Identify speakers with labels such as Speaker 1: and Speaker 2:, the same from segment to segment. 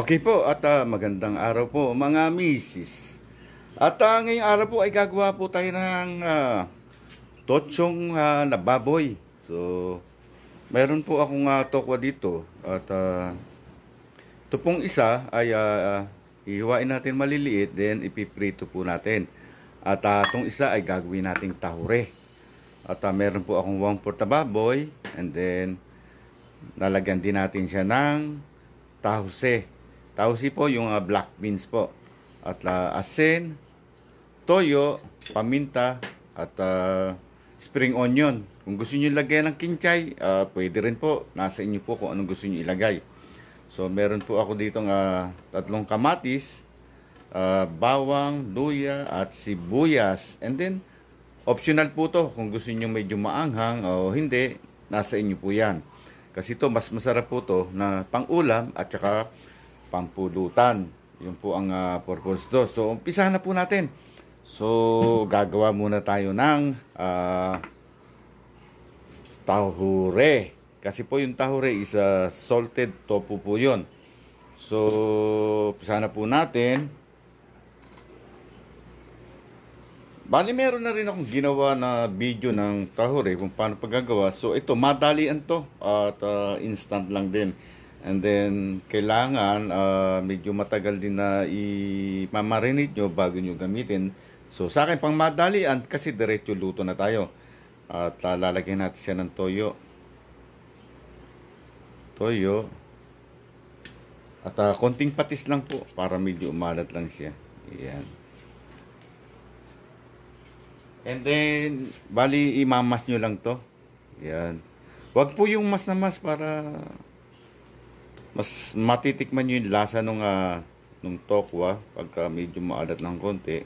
Speaker 1: Okay po at magandang araw po mga misis. At ngayong araw po ay gagawa po tayo ng totsong na baboy. So, meron po akong tokwa dito at ito pong isa ay ihiwain natin maliliit then ipiprito po natin. At itong isa ay gagawin nating tahure. At meron po akong 1/4 na baboy and then lalagyan din natin siya ng tahuse. Tahuse po yung black beans po. At asin, toyo, paminta, at spring onion. Kung gusto niyo ilagay ng kinchay, pwede rin po. Nasa inyo po kung anong gusto niyo ilagay. So, meron po ako dito tatlong kamatis, bawang, luya, at sibuyas. And then, optional po to. Kung gusto niyo medyo maanghang o hindi, nasa inyo po yan. Kasi ito, mas masarap po to na pang-ulam at saka pang-pulutan. Yun po ang purpose to. So, umpisahan na po natin. So, gagawa muna tayo ng tahure. Kasi po yung tahure is salted tofu po yun. So, umpisahan na po natin. Bali, meron na rin akong ginawa na video ng tahure kung paano paggagawa. So, ito, madalian to at instant lang din. And then, kailangan medyo matagal din na i-marinate nyo bago nyo gamitin. So, sa akin, pang madalian, kasi diretso luto na tayo. At lalagyan natin siya ng toyo. Toyo. At konting patis lang po, para medyo umalat lang siya. Ayan. And then, bali, imamas nyo lang to. Ayan. Wag po yung mas na mas para mas matitikman nyo yung lasa nung tokwa pagka medyo maalat ng konti.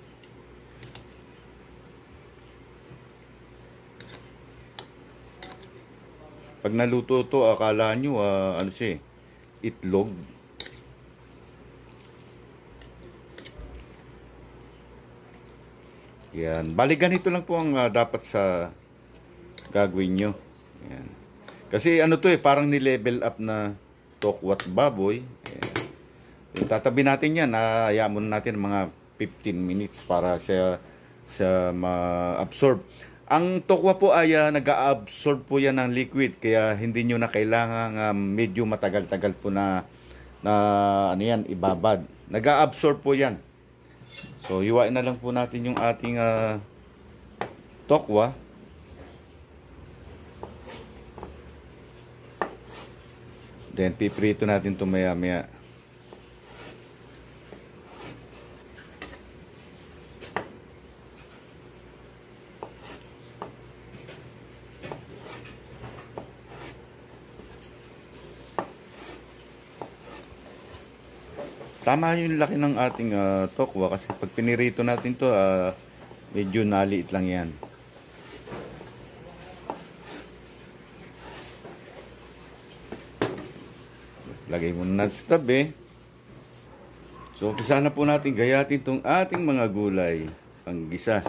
Speaker 1: Pag naluto to, akala nyo ano siya, itlog. Yan. Bali, ganito lang po ang dapat sa gagawin nyo. Yan. Kasi ano to parang ni-level up na tokwat baboy. Tatabi natin yan. Hayaan muna natin mga 15 minutes para siya ma-absorb. Ang tokwa po ay nag-absorb po yan ng liquid. Kaya hindi nyo na kailangan medyo matagal-tagal po na ano yan, ibabad. Nag-absorb po yan. So, hiwain na lang po natin yung ating tokwa. Then, piprito natin ito maya-maya. Tama yung laki ng ating tokwa kasi pag pinirito natin to medyo naliit lang yan. Lagay muna natin sa tabi. So, umpisa na po natin gayatin itong ating mga gulay. Panggisa.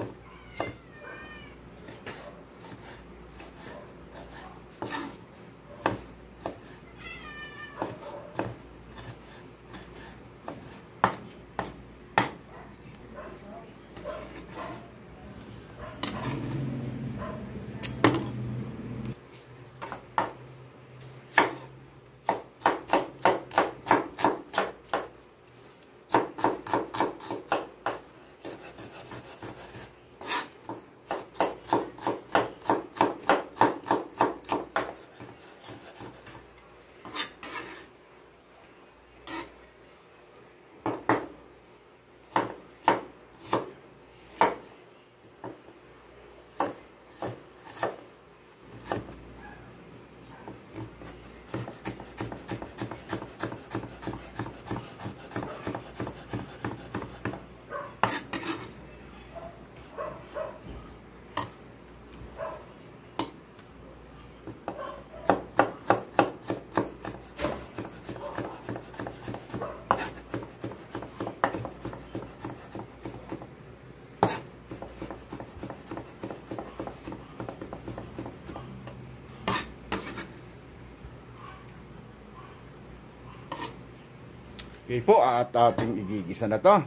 Speaker 1: Okay po, at ating igigisa na to.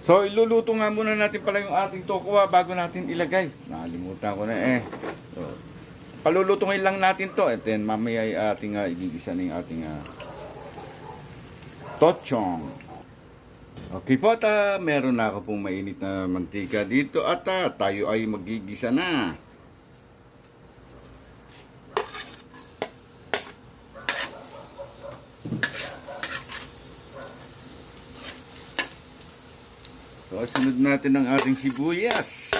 Speaker 1: So, iluluto nga muna natin pala yung ating tokwa bago natin ilagay. Nakalimutan ko na eh. So, palulutungin lang natin to. And then, mamaya ay ating igigisa na yung ating tochong. Okay po, at meron na ako pong mainit na mantika dito. At tayo ay magigisa na. So, sunod natin ang ating sibuyas.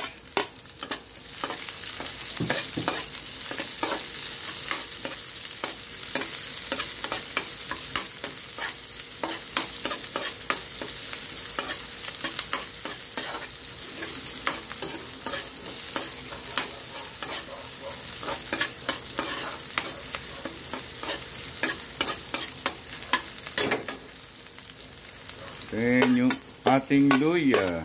Speaker 1: Then, yung ating luya.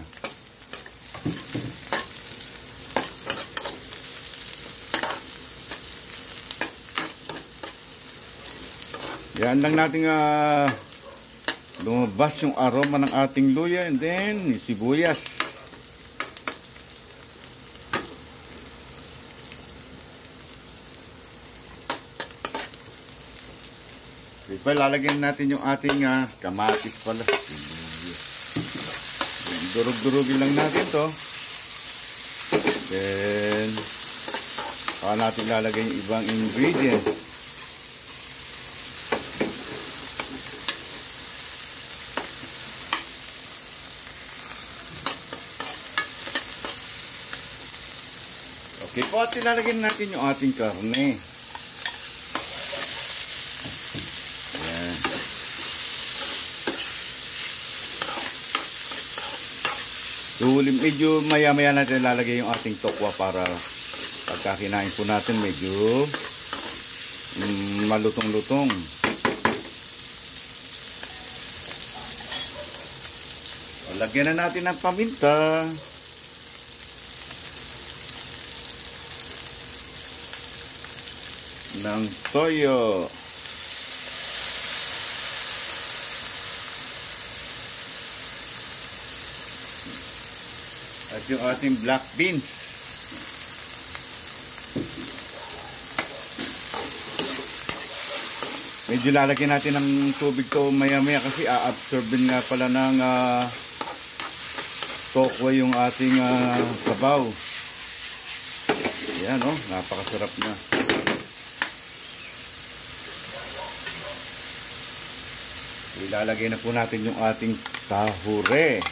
Speaker 1: Yan lang natin lumabas yung aroma ng ating luya, and then yung sibuyas. Okay, lalagyan natin yung ating kamatis pala. Durug-durugin lang natin to. Then saka natin lalagay yung ibang ingredients. Okay po, at ilalagyan natin yung ating karne. Ayan. So, medyo maya-maya natin lalagay yung ating tokwa para pagka kinain po natin medyo malutong-lutong. Lagyan na natin ng paminta. Ng toyo. At yung ating black beans. Medyo lalagyan natin ng tubig to maya-maya kasi a-absorbin nga pala ng tokwa yung ating sabaw. Yan oh, napakasarap na. Ilalagay na po natin yung ating tahure.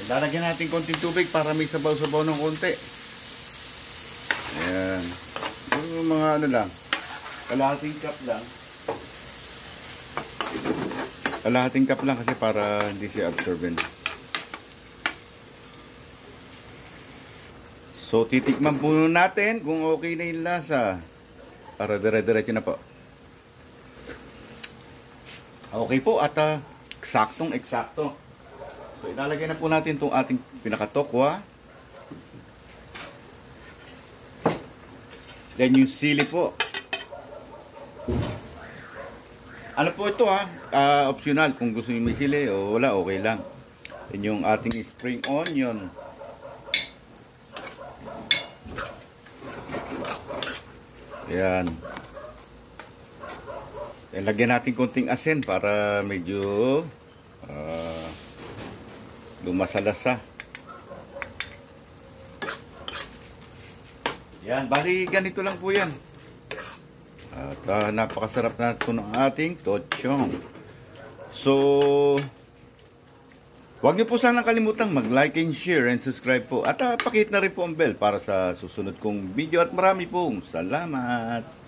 Speaker 1: Lalagyan natin konting tubig para may sabaw-sabaw ng konti. Ayan. Yung mga ano lang, kalahating cup lang. Kalahating cup lang kasi para hindi siya absorbent. So, titikman po natin kung okay na yung lasa. Para dire-diretso na po. Okay po, at eksaktong-eksakto. So, ilalagay na po natin itong ating pinakatokwa. Then, yung sili po. Ano po ito optional. Kung gusto nyo may sili o wala, okay lang. Then, yung ating spring onion. Ayan. Then, lagyan natin konting asin para medyo lumasalasa. Yan, bali ganito lang po yan. At napakasarap na ito ng ating tochong. So, huwag niyo po sanang kalimutang mag-like and share and subscribe po. At pakihit na rin po ang bell para sa susunod kong video. At marami pong salamat.